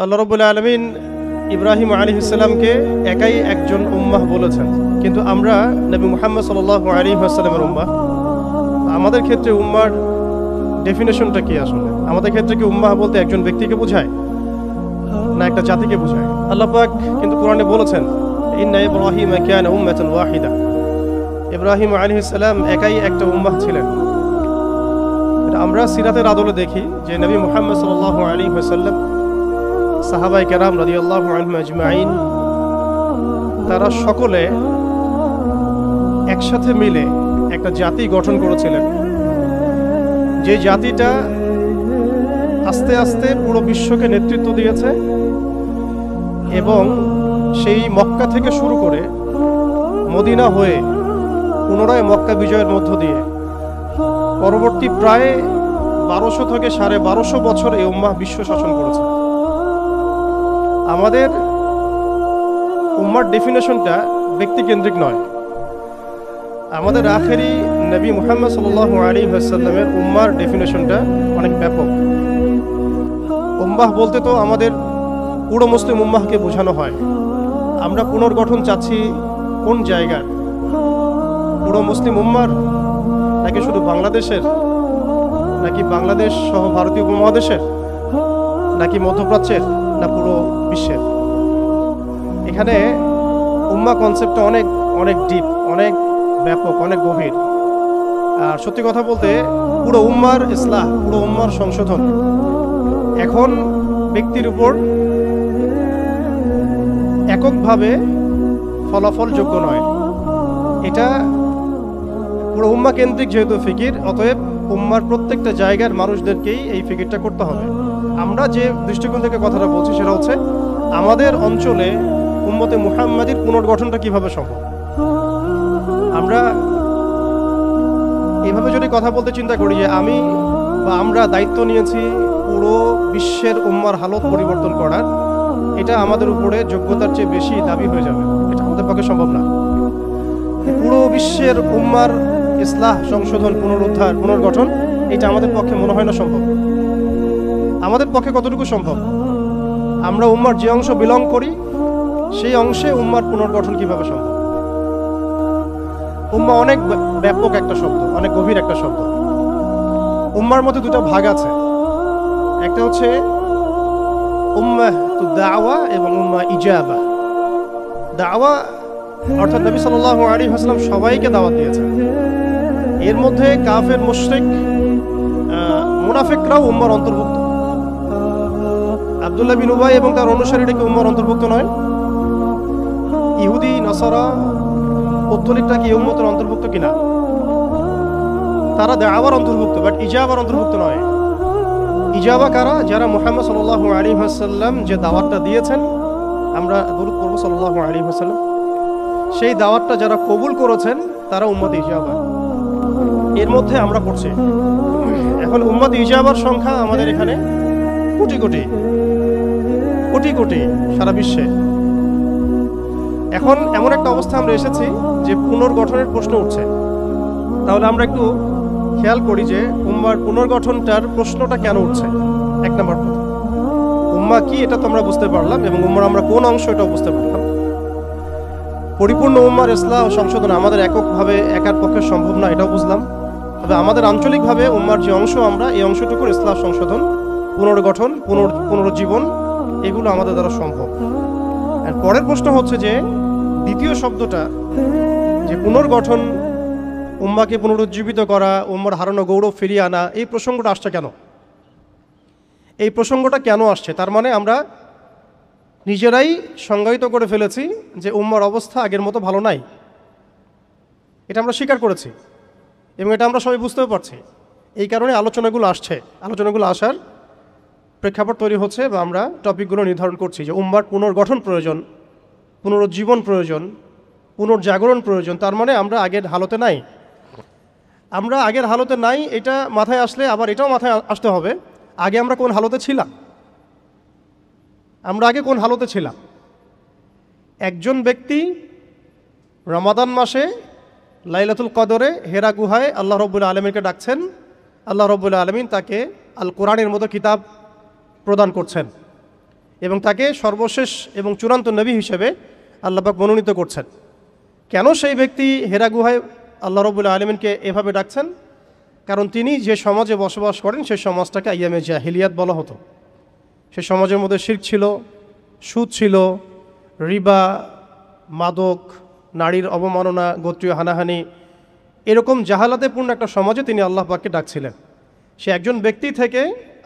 আল্লাহ রাব্বুল আলামিন ইব্রাহিম আলাইহিস সালামকে একাই একজন উম্মাহ বলেছেন, কিন্তু আমরা নবী মুহাম্মদ সাল্লাল্লাহু আলাইহি ওয়াসাল্লামের উম্মাহ। আমাদের ক্ষেত্রে উম্মার ডেফিনেশনটা কি আসলে? আমাদের ক্ষেত্রে কি উম্মাহ বলতে একজন ব্যক্তিকে বোঝায় না একটা জাতিকে বোঝায়? আল্লাহ পাক কিন্তু কোরআনে বলেছেন, ইন্না ইব্রাহিমা কানা উম্মাতান ওয়াহিদা। ইব্রাহিম আলাইহিস সালাম একাই একটা উম্মাহ ছিলেন। আমরা সিরাতের আদলে দেখি যে নবী মুহাম্মদ সাল্লাল্লাহু আলাইহি ওয়াসাল্লাম, সাহাবায়ে কেরাম রাদিয়াল্লাহু আনহুম আজমাইন, তারা সকলে একসাথে মিলে একটা জাতি গঠন করেছিলেন, যে জাতিটা আস্তে আস্তে পুরো বিশ্বকে নেতৃত্ব দিয়েছে এবং সেই মক্কা থেকে শুরু করে মদিনা হয়ে পুনরায় মক্কা বিজয়ের মধ্য দিয়ে পরবর্তী প্রায় 1200 থেকে 1250 বছর এই উম্মাহ বিশ্ব শাসন করেছে। আমাদের উম্মার ডেফিনেশনটা ব্যক্তিকেন্দ্রিক নয়। আমাদের আখেরি নবী মুহাম্মদ সাল্লাল্লাহু আলাইহি ওয়াসাল্লামের উম্মার ডেফিনেশনটা অনেক ব্যাপক। উম্মাহ বলতে তো আমাদের পুরো মুসলিম উম্মাহকে বোঝানো হয়। আমরা পুনর্গঠন চাচ্ছি কোন জায়গার? পুরো মুসলিম উম্মার, নাকি শুধু বাংলাদেশের, নাকি বাংলাদেশ সহ ভারতীয় উপমহাদেশের, নাকি মধ্যপ্রাচ্যের, না পুরো বিশ্বের? এখানে উম্মাহ কনসেপ্টটা অনেক অনেক ডিপ, অনেক ব্যাপক, অনেক গভীর। আর সত্যি কথা বলতে পুরো উম্মার ইসলাহ, পুরো উম্মার সংশোধন এখন ব্যক্তির উপর এককভাবে ফলাফলযোগ্য নয়। এটা পুরো উম্মা কেন্দ্রিক যেহেতু ফিকির, অতএব উম্মার প্রত্যেকটা জায়গার মানুষদেরকেই এই ফিকিরটা করতে হবে। আমরা যে দৃষ্টিকোণ থেকে কথাটা বলছি সেটা হচ্ছে আমাদের অঞ্চলে উম্মতে মুহাম্মাদির পুনর্গঠনটা কিভাবে সম্ভব। আমরা এইভাবে যদি কথা বলতে চিন্তা করি যে আমি বা আমরা দায়িত্ব নিয়েছি পুরো বিশ্বের উম্মার হালত পরিবর্তন করার, এটা আমাদের উপরে যোগ্যতার চেয়ে বেশি দাবি হয়ে যাবে। এটা আমাদের পক্ষে সম্ভব না। পুরো বিশ্বের উম্মার ইসলাহ, সংশোধন, পুনরুদ্ধার, পুনর্গঠন, এটা আমাদের পক্ষে মনে হয় না সম্ভব। আমাদের পক্ষে কতটুকু সম্ভব? আমরা উম্মার যে অংশ বিলং করি সেই অংশে উম্মার পুনর্গঠন কিভাবে সম্ভব? উম্মা অনেক ব্যাপক একটা শব্দ, অনেক গভীর একটা শব্দ। উম্মার মধ্যে দুটো ভাগ আছে, একটা হচ্ছে উম্মাহ দাওয়া এবং উম্মাহ ইজাবা। দাওয়া অর্থাৎ নবী সাল্লাল্লাহু আলাইহি ওয়াসাল্লাম সবাইকে দাওয়াত দিয়েছেন। এর মধ্যে কাফের, মুশরিক, মুনাফিকরাও উম্মার অন্তর্ভুক্ত। আব্দুল্লাহ বিন উবাই এবং তার অনুসারীরা কি উম্মার অন্তর্ভুক্ত নয়? ইহুদি, নাসারা, পৌত্তলিকরা কি উম্মতের অন্তর্ভুক্ত কিনা? তারা দাওয়ার অন্তর্ভুক্ত, বাট ইজাবার অন্তর্ভুক্ত নয়। ইজাবা কারা? যারা মুহাম্মদ সাল্লাল্লাহু আলাইহি ওয়াসাল্লাম যে দাওয়াতটা দিয়েছেন, আমরা দরুদ পড়ব সাল্লাল্লাহু আলাইহি ওয়াসাল্লাম, সেই দাওয়াতটা যারা কবুল করেছেন তারা উম্মত ইজাবা। এর মধ্যে আমরা পড়ছি। এখন উম্মত ইজাবার সংখ্যা আমাদের এখানে কোটি কোটি কোটি কোটি সারা বিশ্বে। এখন এমন একটা অবস্থা আমরা এসেছি যে পুনর্গঠনের প্রশ্ন উঠছে। তাহলে আমরা একটু খেয়াল করি যে উম্মার পুনর্গঠনটার প্রশ্নটা কেন উঠছে। এক নম্বর কথা, উম্মা কি এটা তো আমরা বুঝতে পারলাম, এবং উম্মার আমরা কোন অংশ এটাও বুঝতে পারলাম। পরিপূর্ণ উম্মার ইসলাহ ও সংশোধন আমাদের এককভাবে একার পক্ষে সম্ভব না, এটাও বুঝলাম। তবে আমাদের আঞ্চলিকভাবে উম্মার যে অংশ, আমরা এই অংশটুকুর ইসলাহ, সংশোধন, পুনর্গঠন, পুনরুজ্জীবন, এগুলো আমাদের দ্বারা সম্ভব। আর পরের প্রশ্ন হচ্ছে যে দ্বিতীয় শব্দটা, যে পুনর্গঠন, উম্মাকে পুনরুজ্জীবিত করা, উম্মার হারানো গৌরব ফিরিয়ে আনা, এই প্রসঙ্গটা আসছে কেন? এই প্রসঙ্গটা কেন আসছে? তার মানে আমরা নিজেরাই সংজ্ঞায়িত করে ফেলেছি যে উম্মার অবস্থা আগের মতো ভালো নাই। এটা আমরা স্বীকার করেছি এবং এটা আমরা সবাই বুঝতেও পারছি। এই কারণে আলোচনাগুলো আসছে। আলোচনাগুলো আসার প্রেক্ষাপট তৈরি হচ্ছে বা আমরা টপিকগুলো নির্ধারণ করছি যে উম্মার পুনর্গঠন প্রয়োজন, পুনরুজ্জীবন প্রয়োজন, পুনর্জাগরণ প্রয়োজন। তার মানে আমরা আগের হালতে নাই। আমরা আগের হালতে নাই, এটা মাথায় আসলে আবার এটাও মাথায় আসতে হবে আগে আমরা কোন হালতে ছিলাম। আমরা আগে কোন হালতে ছিলাম? একজন ব্যক্তি রমাদান মাসে লাইলাতুল কদরে হেরা গুহায় আল্লাহ রাব্বুল আলামিনকে ডাকছেন, আল্লাহ রাব্বুল আলামিন তাকে আল কোরআনের মতো কিতাব প্রদান করছেন। এবং তাকে সর্বশেষ এবং চূড়ান্ত নবী হিসেবে আল্লাহ পাক মনোনীত করছেন। কেন সেই ব্যক্তি হেরা গুহায় আল্লাহ রাব্বুল আলামিনকে এভাবে ডাকছেন? কারণ তিনি যে সমাজে বসবাস করেন সেই সমাজটাকে আইয়ামে জাহিলিয়াত বলা হতো। সে সমাজের মধ্যে শিরক ছিল, সুদ ছিল, রিবা, মাদক, নারীর অবমাননা, গোত্রীয় হানাহানি, এরকম জাহালাতে পূর্ণ একটা সমাজে তিনি আল্লাহ পাককে ডাকছিলেন। সে একজন ব্যক্তি থেকে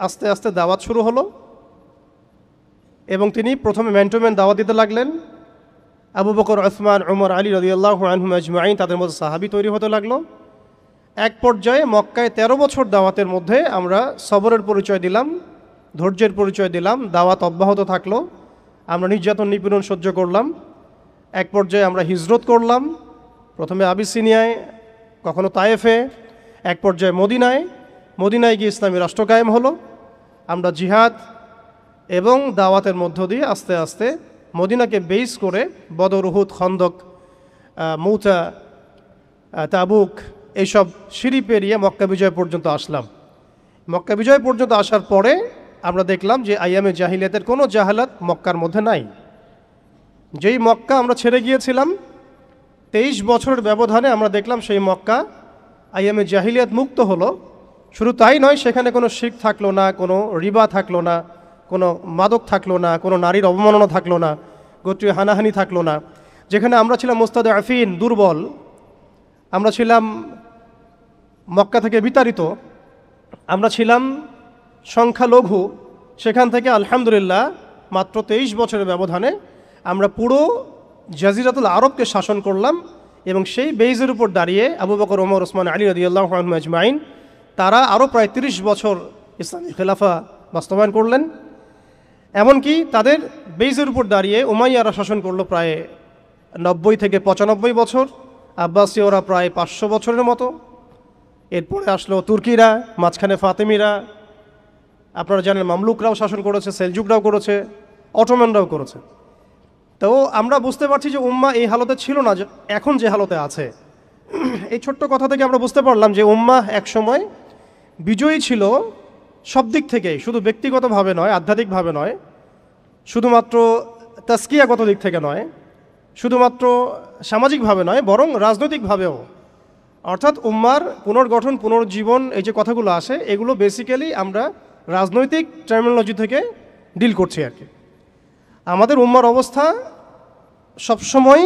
আস্তে আস্তে দাওয়াত শুরু হলো এবং তিনি প্রথমে ম্যান টু ম্যান দাওয়াত দিতে লাগলেন। আবু বকর, উসমান, উমর, আলী রাদিয়াল্লাহু আনহুম আজমাইন, তাদের মধ্যে সাহাবী তৈরি হতে লাগলো। এক পর্যায়ে মক্কায় 13 বছর দাওয়াতের মধ্যে আমরা সবরের পরিচয় দিলাম, ধৈর্যের পরিচয় দিলাম, দাওয়াত অব্যাহত থাকলো, আমরা নির্যাতন নিপীড়ন সহ্য করলাম। এক পর্যায়ে আমরা হিজরত করলাম, প্রথমে আবিসিনিয়ায়, কখনো তায়েফে, এক পর্যায়ে মদিনায় গিয়ে ইসলামী রাষ্ট্র কায়েম হলো। আমরা জিহাদ এবং দাওয়াতের মধ্য দিয়ে আস্তে আস্তে মদিনাকে বেস করে বদর, উহুদ, খন্দক, মৌতা, তাবুক, এইসব সিঁড়ি পেরিয়ে মক্কা বিজয় পর্যন্ত আসলাম। মক্কা বিজয় পর্যন্ত আসার পরে আমরা দেখলাম যে আইয়ামে জাহিলিয়াতের কোনো জাহালাত মক্কার মধ্যে নাই। যেই মক্কা আমরা ছেড়ে গিয়েছিলাম 23 বছরের ব্যবধানে আমরা দেখলাম সেই মক্কা আইয়ামে জাহিলিয়াত মুক্ত হলো। শুধু তাই নয়, সেখানে কোনো শিরক থাকলো না, কোনো রিবা থাকলো না, কোনো মাদক থাকলো না, কোনো নারীর অবমাননা থাকলো না, গোত্রীয় হানাহানি থাকলো না। যেখানে আমরা ছিলাম মুস্তাদআফিন, দুর্বল, আমরা ছিলাম মক্কা থেকে বিতাড়িত, আমরা ছিলাম সংখ্যালঘু, সেখান থেকে আলহামদুলিল্লাহ মাত্র 23 বছরের ব্যবধানে আমরা পুরো জাজিরাতুল আরবকে শাসন করলাম। এবং সেই বেইজের উপর দাঁড়িয়ে আবু বকর, ওমর, ওসমান, আলী রাদিয়াল্লাহু আনহুম আজমাইন তারা আরও প্রায় 30 বছর ইসলামী খেলাফা বাস্তবায়ন করলেন। এমনকি তাদের বেইজের উপর দাঁড়িয়ে উমাইয়ারা শাসন করলো প্রায় 90 থেকে 95 বছর, আব্বাসীয়রা প্রায় 500 বছরের মতো। এরপরে আসলো তুর্কিরা, মাঝখানে ফাতেমিরা, আপনারা জানেন মামলুকরাও শাসন করেছে, সেলজুকরাও করেছে, অটোম্যানরাও করেছে। তো আমরা বুঝতে পারছি যে উম্মাহ এই হালতে ছিল না এখন যে হালতে আছে। এই ছোট্ট কথা থেকে আমরা বুঝতে পারলাম যে উম্মাহ একসময় বিজয়ী ছিল সব দিক থেকে, শুধু ব্যক্তিগতভাবে নয়, আধ্যাত্মিকভাবে নয়, শুধুমাত্র তাসকিয়াগত দিক থেকে নয়, শুধুমাত্র সামাজিকভাবে নয়, বরং রাজনৈতিকভাবেও। অর্থাৎ উম্মার পুনর্গঠন, পুনর্জীবন, এই যে কথাগুলো আসে, এগুলো বেসিক্যালি আমরা রাজনৈতিক টার্মিনোলজি থেকে ডিল করছি আর কি। আমাদের উম্মার অবস্থা সবসময়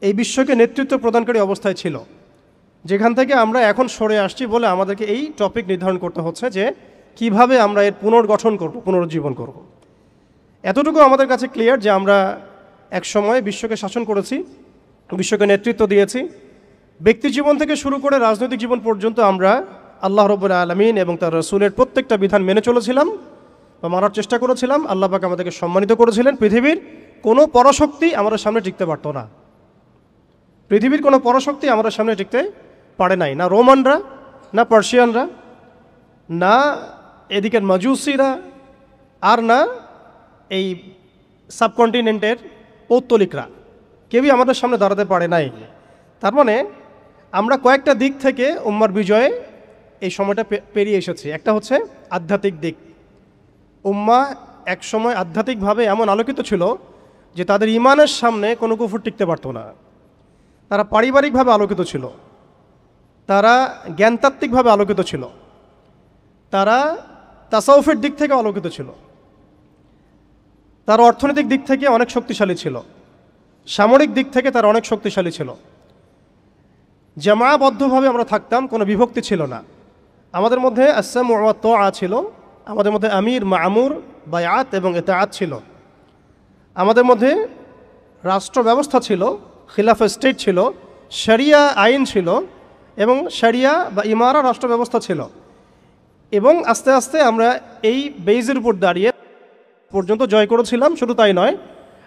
এই বিশ্বকে নেতৃত্ব প্রদানকারী অবস্থায় ছিল, যেখান থেকে আমরা এখন সরে আসছি বলে আমাদেরকে এই টপিক নির্ধারণ করতে হচ্ছে যে কিভাবে আমরা এর পুনর্গঠন করব, পুনরুজ্জীবন করব। এতটুকু আমাদের কাছে ক্লিয়ার যে আমরা এক সময় বিশ্বকে শাসন করেছি, বিশ্বকে নেতৃত্ব দিয়েছি। ব্যক্তি জীবন থেকে শুরু করে রাজনৈতিক জীবন পর্যন্ত আমরা আল্লাহ রাব্বুল আলামিন এবং তার রাসূলের প্রত্যেকটা বিধান মেনে চলেছিলাম বা মানার চেষ্টা করেছিলাম। আল্লাহ পাক আমাদেরকে সম্মানিত করেছিলেন। পৃথিবীর কোনো পরাশক্তি আমাদের সামনে টিকতে পারত না, পৃথিবীর কোনো পরাশক্তি আমাদের সামনে টিকতে পারে নাই, না রোমানরা, না পার্সিয়ানরা, না এদিকের মাজুসিরা, আর না এই সাবকন্টিনেন্টের পৌত্তলিকরা, কেউই আমাদের সামনে দাঁড়াতে পারে নাই। তার মানে আমরা কয়েকটা দিক থেকে উম্মার বিজয়ে এই সময়টা পেরিয়ে এসেছি। একটা হচ্ছে আধ্যাত্মিক দিক। উম্মাহ এক সময় আধ্যাত্মিকভাবে এমন আলোকিত ছিল যে তাদের ঈমানের সামনে কোনো কুফর টিকতে পারত না। তারা পারিবারিকভাবে আলোকিত ছিল, তারা জ্ঞানতাত্ত্বিকভাবে আলোকিত ছিল, তারা তাসাউফের দিক থেকে আলোকিত ছিল, তারা অর্থনৈতিক দিক থেকে অনেক শক্তিশালী ছিল, সামরিক দিক থেকে তারা অনেক শক্তিশালী ছিল। জামাবদ্ধভাবে আমরা থাকতাম, কোনো বিভক্তি ছিল না। আমাদের মধ্যে আসসামু ওয়া তাআ ছিল, আমাদের মধ্যে আমির, মামুর, বায়াত এবং ইতাআত ছিল। আমাদের মধ্যে রাষ্ট্র ব্যবস্থা ছিল, খিলাফা স্টেট ছিল, শরিয়া আইন ছিল এবং শরিয়া বা ইমারা রাষ্ট্র ব্যবস্থা ছিল। এবং আস্তে আস্তে আমরা এই বেইজের উপর দাঁড়িয়ে পর্যন্ত জয় করেছিলাম। শুধু তাই নয়,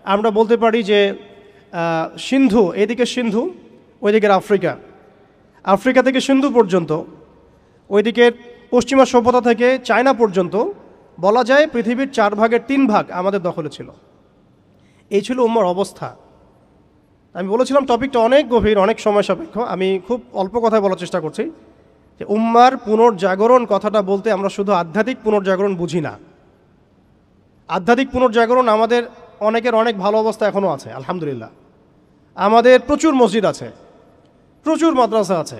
আমরা বলতে পারি যে সিন্ধু, এদিকে সিন্ধু, ওইদিকের আফ্রিকা, আফ্রিকা থেকে সিন্ধু পর্যন্ত, ওইদিকের পশ্চিমা সভ্যতা থেকে চায়না পর্যন্ত বলা যায় পৃথিবীর 4 ভাগের 3 ভাগ আমাদের দখলে ছিল। এই ছিল উম্মার অবস্থা। আমি বলেছিলাম টপিকটা অনেক গভীর, অনেক সময় সাপেক্ষ। আমি খুব অল্প কথায় বলার চেষ্টা করছি যে উম্মার পুনর্জাগরণ কথাটা বলতে আমরা শুধু আধ্যাত্মিক পুনর্জাগরণ বুঝি না, আধ্যাত্মিক পুনর্জাগরণ আমাদের অনেকের অনেক ভালো অবস্থা এখনও আছে আলহামদুলিল্লাহ। আমাদের প্রচুর মসজিদ আছে, প্রচুর মাদ্রাসা আছে,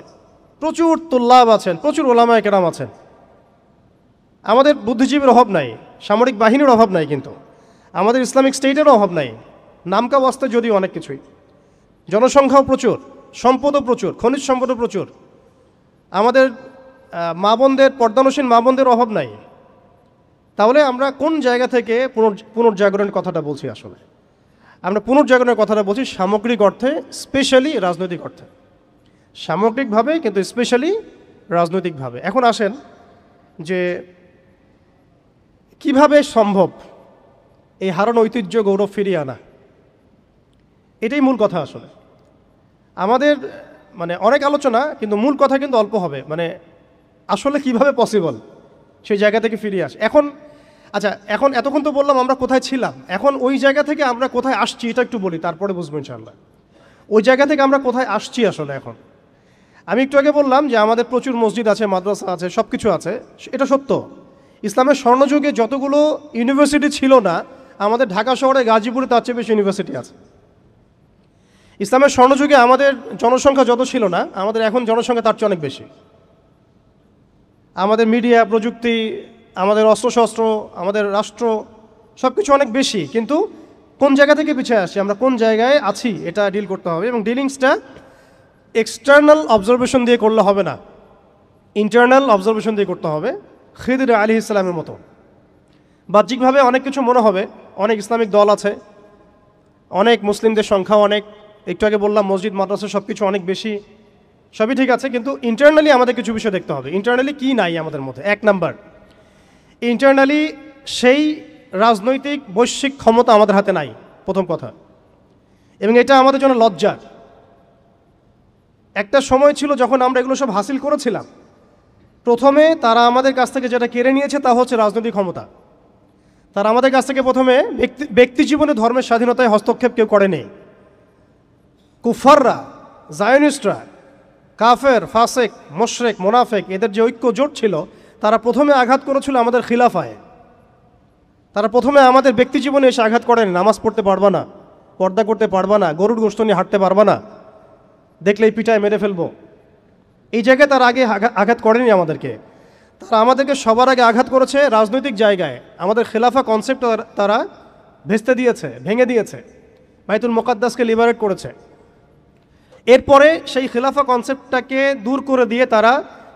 প্রচুর তুল্লাব আছেন, প্রচুর ওলামায়ে কেরাম আছেন। আমাদের বুদ্ধিজীবীর অভাব নাই, সামরিক বাহিনীর অভাব নাই, কিন্তু আমাদের ইসলামিক স্টেটেরও অভাব নাই। নামকা বাস্তে যদিও অনেক কিছুই, জনসংখ্যাও প্রচুর, সম্পদও প্রচুর, খনিজ সম্পদও প্রচুর। আমাদের মা বোনদের, পর্দানসীন মা বোনদের অভাব নাই। তাহলে আমরা কোন জায়গা থেকে পুনর্জাগরণের কথাটা বলছি? আসলে আমরা পুনর্জাগরণের কথাটা বলছি সামগ্রিক অর্থে, স্পেশালি রাজনৈতিক অর্থে, সামগ্রিকভাবে কিন্তু স্পেশালি রাজনৈতিকভাবে। এখন আসেন যে কিভাবে সম্ভব এই হারানো ঐতিহ্য গৌরব ফিরিয়ে আনা, এটাই মূল কথা। আসলে আমাদের অনেক আলোচনা, কিন্তু মূল কথা কিন্তু অল্প হবে। আসলে কিভাবে পসিবল সেই জায়গা থেকে ফিরিয়ে আসে। এখন এতক্ষণ তো বললাম আমরা কোথায় ছিলাম, এখন ওই জায়গা থেকে আমরা কোথায় আসছি এটা একটু বলি, তারপরে বুঝবো ইনশাআল্লাহ ওই জায়গা থেকে আমরা কোথায় আসছি। আসলে এখন আমি একটু আগে বললাম যে আমাদের প্রচুর মসজিদ আছে, মাদ্রাসা আছে, সব কিছু আছে, এটা সত্য। ইসলামের স্বর্ণযুগে যতগুলো ইউনিভার্সিটি ছিল না, আমাদের ঢাকা শহরে, গাজীপুরে তার চেয়ে বেশি ইউনিভার্সিটি আছে। ইসলামের স্বর্ণযুগে আমাদের জনসংখ্যা যত ছিল না, আমাদের এখন জনসংখ্যা তার চেয়ে অনেক বেশি। আমাদের মিডিয়া, প্রযুক্তি, আমাদের অস্ত্রশস্ত্র, আমাদের রাষ্ট্র, সব কিছু অনেক বেশি। কিন্তু কোন জায়গা থেকে পিছিয়ে আসছি, আমরা কোন জায়গায় আছি, এটা ডিল করতে হবে। এবং ডিলিংসটা এক্সটার্নাল অবজারভেশন দিয়ে করলে হবে না, ইন্টারনাল অবজারভেশন দিয়ে করতে হবে। খিদির আলাইহিস সালামের মতো বাহ্যিকভাবে অনেক কিছু মনে হবে, অনেক ইসলামিক দল আছে, অনেক মুসলিমদের সংখ্যা অনেক, একটু আগে বললাম মসজিদ, মাদ্রাসা সব কিছু অনেক বেশি, সবই ঠিক আছে। কিন্তু ইন্টারনালি আমাদের কিছু বিষয় দেখতে হবে। ইন্টারনালি কি নাই আমাদের মধ্যে? এক নাম্বার, ইন্টারনালি সেই রাজনৈতিক বৈশ্বিক ক্ষমতা আমাদের হাতে নাই, প্রথম কথা। এবং এটা আমাদের জন্য লজ্জার। একটা সময় ছিল যখন আমরা এগুলো সব হাসিল করেছিলাম, প্রথমে তারা আমাদের কাছ থেকে যেটা কেড়ে নিয়েছে তা হচ্ছে রাজনৈতিক ক্ষমতা। তারা আমাদের কাছ থেকে প্রথমে ব্যক্তি জীবনে ধর্মের স্বাধীনতায় হস্তক্ষেপ কেউ করেনি। কুফাররা, জায়নিস্টরা, কাফের, ফাসেক, মুশরিক, মুনাফিক, এদের যে ঐক্য জোট ছিল, তারা প্রথমে আঘাত করেছিল আমাদের খিলাফায়। তারা প্রথমে আমাদের ব্যক্তি জীবনে এসে আঘাত করেন, নামাজ পড়তে পারবা না, পর্দা করতে পারবা না, গরুর গোশত নিয়ে হাঁটতে পারবা না, দেখলেই পিঠায় মেরে ফেলবো, এই জায়গায় তারা আগে আঘাত করেনি আমাদেরকে। তারা আমাদেরকে সবার আগে আঘাত করেছে রাজনৈতিক জায়গায়। আমাদের খেলাফা কনসেপ্ট তারা ভেস্তে দিয়েছে, ভেঙে দিয়েছে, বাইতুল মুকাদ্দাসকে লিবারেট করেছে। এরপরে সেই খেলাফা কনসেপ্টটাকে দূর করে দিয়ে তারা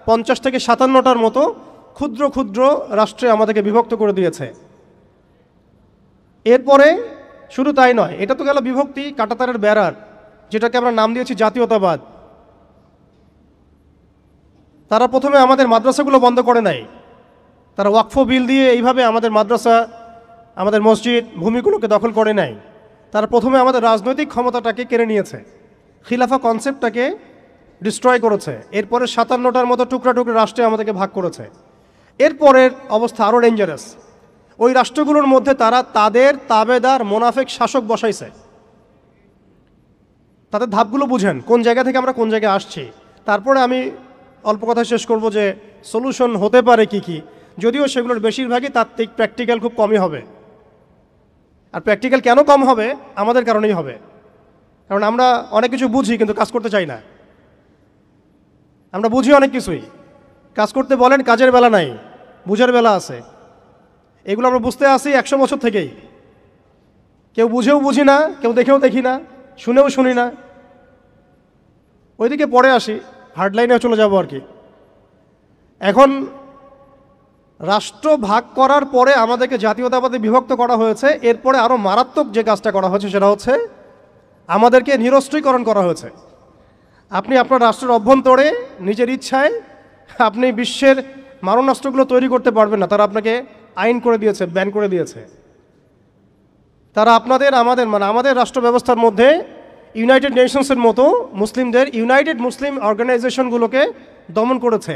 50 থেকে 57টার মতো ক্ষুদ্র ক্ষুদ্র রাষ্ট্রে আমাদেরকে বিভক্ত করে দিয়েছে। এরপরে শুধু তাই নয়, এটা তো গেল বিভক্তি, কাঁটাতারের বেড়ার, যেটাকে আমরা নাম দিয়েছি জাতীয়তাবাদ। তারা প্রথমে আমাদের মাদ্রাসাগুলো বন্ধ করে নাই, তারা ওয়াকফ বিল দিয়ে এইভাবে আমাদের মাদ্রাসা, আমাদের মসজিদ, ভূমিগুলোকে দখল করে নাই। তারা প্রথমে আমাদের রাজনৈতিক ক্ষমতাটাকে কেড়ে নিয়েছে, খিলাফা কনসেপ্টটাকে ডিস্ট্রয় করেছে। এরপরে 57টার মতো টুকরা টুকরা রাষ্ট্রে আমাদেরকে ভাগ করেছে। এরপরের অবস্থা আরও ডেঞ্জারাস। ওই রাষ্ট্রগুলোর মধ্যে তারা তাদের তাবেদার মোনাফেক শাসক বসাইছে। তাদের ধাপগুলো বুঝেন, কোন জায়গা থেকে আমরা কোন জায়গায় আসছি। তারপরে আমি অল্প কথা শেষ করব যে সলিউশন হতে পারে কি কি, যদিও সেগুলোর বেশিরভাগই তাত্ত্বিক, প্র্যাকটিক্যাল খুব কমই হবে। আর প্র্যাকটিক্যাল কেন কম হবে? আমাদের কারণেই হবে। কারণ আমরা অনেক কিছু বুঝি কিন্তু কাজ করতে চাই না। আমরা বুঝি অনেক কিছুই, কাজ করতে বলেন কাজের বেলা নাই, বুঝার বেলা আছে। এগুলো আমরা বুঝতে আসি 100 বছর থেকেই। কেউ বুঝেও বুঝি না, কেউ দেখেও দেখি না, শুনেও শুনি না। ওইদিকে পরে আসি, হার্ডলাইনেও চলে যাব আর কি। এখন রাষ্ট্র ভাগ করার পরে আমাদেরকে জাতীয়তাবাদে বিভক্ত করা হয়েছে। এরপরে আরও মারাত্মক যে কাজটা করা হয়েছে সেটা হচ্ছে আমাদেরকে নিরস্ত্রীকরণ করা হয়েছে। আপনি আপনার রাষ্ট্রের অভ্যন্তরে নিজের ইচ্ছায় আপনি বিশ্বের মারণাস্ত্রগুলো তৈরি করতে পারবেন না। তারা আপনাকে আইন করে দিয়েছে, ব্যান করে দিয়েছে। তারা আমাদের রাষ্ট্র ব্যবস্থার মধ্যে ইউনাইটেড নেশনসের মতো মুসলিমদের ইউনাইটেড মুসলিম অর্গানাইজেশনগুলোকে দমন করেছে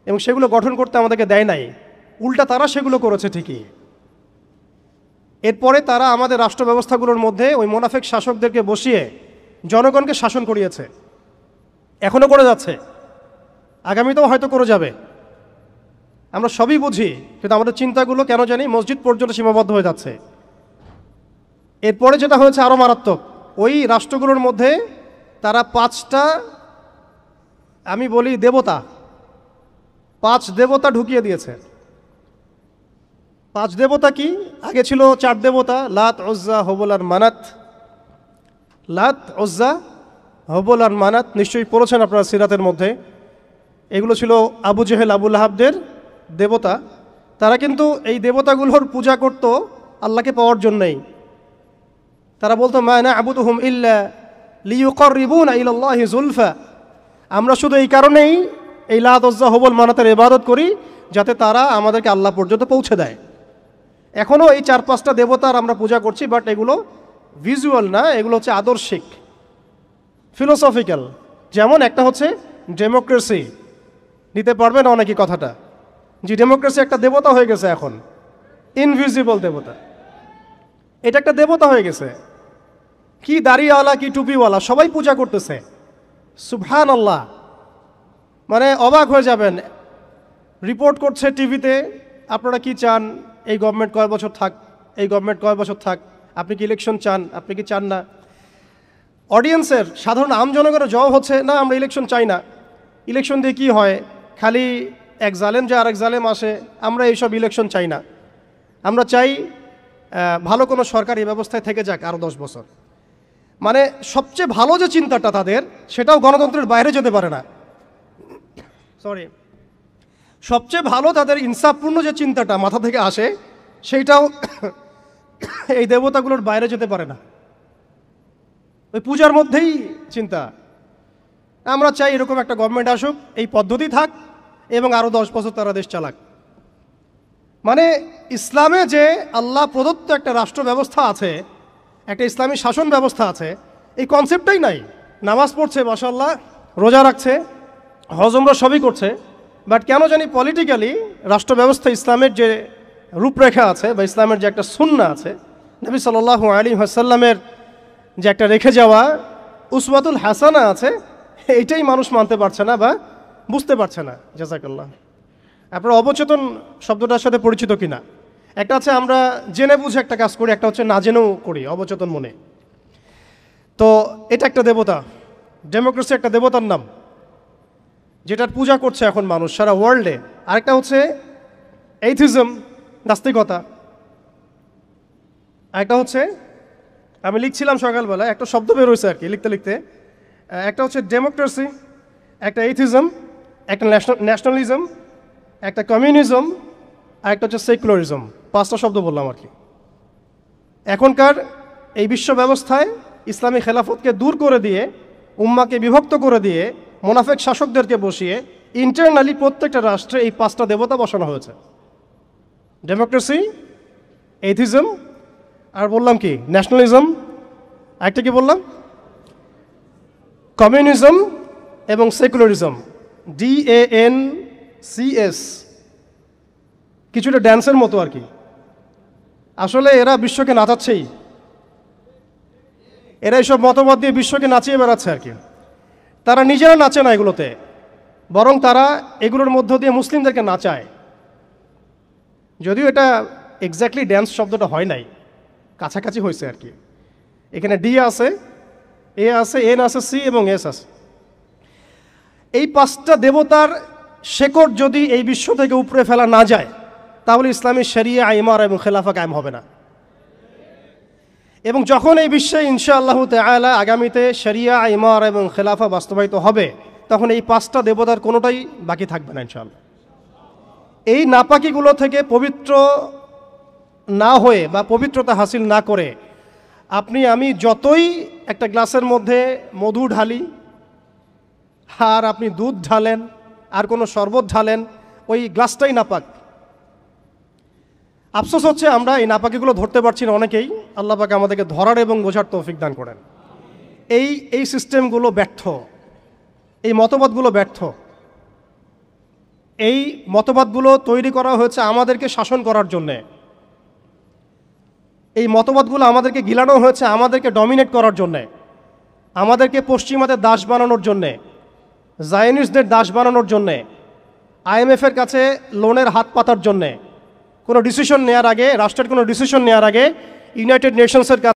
এবং সেগুলো গঠন করতে আমাদেরকে দেয় নাই। উল্টা তারা সেগুলো করেছে ঠিকই। এরপরে তারা আমাদের রাষ্ট্র ব্যবস্থাগুলোর মধ্যে ওই মোনাফেক শাসকদেরকে বসিয়ে জনগণকে শাসন করিয়েছে। এখনও করে যাচ্ছে, আগামীতেও হয়তো করে যাবে। আমরা সবই বুঝি, কিন্তু আমাদের চিন্তাগুলো কেন জানি মসজিদ পর্যন্ত সীমাবদ্ধ হয়ে যাচ্ছে। এরপরে যেটা হয়েছে আরও মারাত্মক, ওই রাষ্ট্রগুলোর মধ্যে তারা 5টা আমি বলি দেবতা, 5 দেবতা ঢুকিয়ে দিয়েছে। 5 দেবতা কি? আগে ছিল 4 দেবতা, লাত, উজ্জা, হবল আর মানাত। লাত, উজ্জা, হবল আর মানাত নিশ্চয়ই পড়েছেন আপনারা সিরাতের মধ্যে। এগুলো ছিল আবু জেহেল, আবু লাহাবদের দেবতা। তারা কিন্তু এই দেবতাগুলোর পূজা করত আল্লাহকে পাওয়ার জন্যই। তারা বলতো মা না'বুদুহুম ইল্লা লিয়ুকাররিবুনা ইলাল্লাহি যুলফা, আমরা শুধু এই কারণেই এই লাত, উজ্জা, হবল, মানাতের ইবাদত করি যাতে তারা আমাদেরকে আল্লাহ পর্যন্ত পৌঁছে দেয়। এখনও এই 4-5টা দেবতার আমরা পূজা করছি, বাট এগুলো ভিজুয়াল না, এগুলো হচ্ছে আদর্শিক, ফিলোসফিক্যাল। যেমন একটা হচ্ছে ডেমোক্রেসি, নিতে পারবেন অনেকে কথাটা, যে ডেমোক্রেসি একটা দেবতা হয়ে গেছে এখন, ইনভিজিবল দেবতা। এটা একটা দেবতা হয়ে গেছে, কি দাড়িওয়ালা কি টুপিওয়ালা সবাই পূজা করতেছে। সুবহানাল্লাহ, মানে অবাক হয়ে যাবেন। রিপোর্ট করছে টিভিতে, আপনারা কি চান, এই গভর্নমেন্ট কয় বছর থাক, এই গভর্নমেন্ট কয় বছর থাক, আপনি কি ইলেকশন চান, আপনি কি চান না। অডিয়েন্সের সাধারণ আমজনগণের জবাব হচ্ছে না, আমরা ইলেকশন চাই না। ইলেকশন দিয়ে কি হয়, খালি এক জালেম যে আরেক জালেম আসে, আমরা এইসব ইলেকশন চাই না। আমরা চাই ভালো কোনো সরকারি ব্যবস্থায় থেকে যাক আরও 10 বছর। মানে সবচেয়ে ভালো যে চিন্তাটা তাদের, সেটাও গণতন্ত্রের বাইরে যেতে পারে না। সরি, সবচেয়ে ভালো তাদের ইনসাফপূর্ণ যে চিন্তাটা মাথা থেকে আসে, সেইটাও এই দেবতাগুলোর বাইরে যেতে পারে না। ওই পূজার মধ্যেই চিন্তা। আমরা চাই এরকম একটা গভর্নমেন্ট আসুক, এই পদ্ধতি থাক, এবং আরও 10 বছর তারা দেশ চালাক। মানে ইসলামে যে আল্লাহ প্রদত্ত একটা রাষ্ট্র ব্যবস্থা আছে, একটা ইসলামী শাসন ব্যবস্থা আছে, এই কনসেপ্টটাই নাই। নামাজ পড়ছে মাশাআল্লাহ, রোজা রাখছে, হজ উমরা সবই করছে, বাট কেন জানি পলিটিক্যালি রাষ্ট্র ব্যবস্থা, ইসলামের যে রূপরেখা আছে বা ইসলামের যে একটা সুন্নাহ আছে, নবী সাল্লাল্লাহু আলাইহি ওয়াসাল্লামের যে একটা রেখে যাওয়া উসওয়াতুল হাসানা আছে, এইটাই মানুষ মানতে পারছে না বা বুঝতে পারছে না। জাযাকাল্লাহ। আপনারা অবচেতন শব্দটার সাথে পরিচিত কিনা? একটা আছে আমরা জেনে বুঝে একটা কাজ করি, একটা হচ্ছে না জেনেও করি, অবচেতন মনে। তো এটা একটা দেবতা, ডেমোক্রেসি একটা দেবতার নাম, যেটার পূজা করছে এখন মানুষ সারা ওয়ার্ল্ডে। আরেকটা হচ্ছে এইথিজম, নাস্তিকতা। আরেকটা হচ্ছে, আমি লিখছিলাম সকালবেলা, একটা শব্দ বের হয়েছে আর কি লিখতে লিখতে। একটা হচ্ছে ডেমোক্রেসি, একটা এইথিজম, একটা ন্যাশনালিজম, একটা কমিউনিজম, আর একটা হচ্ছে সেকুলারিজম। 5টা শব্দ বললাম আর কি। এখনকার এই বিশ্ব ব্যবস্থায় ইসলামী খেলাফতকে দূর করে দিয়ে, উম্মাকে বিভক্ত করে দিয়ে, মোনাফেক শাসকদেরকে বসিয়ে ইন্টারনালি প্রত্যেকটা রাষ্ট্রে এই 5টা দেবতা বসানো হয়েছে। ডেমোক্রেসি, এইথিজম, আর বললাম কি ন্যাশনালিজম, একটা কি বললাম, কমিউনিজম এবং সেকুলারিজম, DANCS। কিছুটা ড্যান্সের মতো আর কি। আসলে এরা বিশ্বকে নাচাচ্ছেই, এরা এইসব মতবাদ দিয়ে বিশ্বকে নাচিয়ে বেড়াচ্ছে আর কি। তারা নিজেরা নাচে না এগুলোতে, বরং তারা এগুলোর মধ্য দিয়ে মুসলিমদেরকে নাচায়। যদিও এটা এক্স্যাক্টলি ড্যান্স শব্দটা হয় নাই, কাছাকাছি হয়েছে আর কি। এখানে D আছে, A আছে, N আছে, C এবং S আছে। এই 5টা দেবতার শেকড় যদি এই বিশ্ব থেকে উপড়ে ফেলা না যায়, তাহলে ইসলামী শরিয়া, ইমারা এবং খেলাফা কায়েম হবে না। এবং যখন এই বিশ্বে ইনশাআল্লাহু তাআলা আগামীতে শরিয়া, ইমারা এবং খেলাফা বাস্তবায়িত হবে, তখন এই 5টা দেবতার কোনোটাই বাকি থাকবে না ইনশাআল্লাহ। এই নাপাকিগুলো থেকে পবিত্র না হয়ে বা পবিত্রতা হাসিল না করে আপনি আমি যতই একটা গ্লাসের মধ্যে মধু ঢালি, আর আপনি দুধ ঢালেন, আর কোনো শরবত ঢালেন, ওই গ্লাসটাই নাপাক। আফসোস হচ্ছে আমরা এই নাপাকিগুলো ধরতে পারছি না অনেকেই। আল্লাহ পাক আমাদেরকে ধরার এবং বোঝার তৌফিক দান করেন। এই সিস্টেমগুলো ব্যর্থ, এই মতবাদগুলো ব্যর্থ। এই মতবাদগুলো তৈরি করা হয়েছে আমাদেরকে শাসন করার জন্যে। এই মতবাদগুলো আমাদেরকে গিলানো হয়েছে আমাদেরকে ডমিনেট করার জন্যে, আমাদেরকে পশ্চিমাদের দাস বানানোর জন্যে, জায়নিস্টদের দাস বানানোর জন্যে, আইএমএফের কাছে লোনের হাত পাতার জন্যে কোনো ডিসিশন নেওয়ার আগে, রাষ্ট্রের কোনো ডিসিশন নেওয়ার আগে ইউনাইটেড নেশনসের কাছে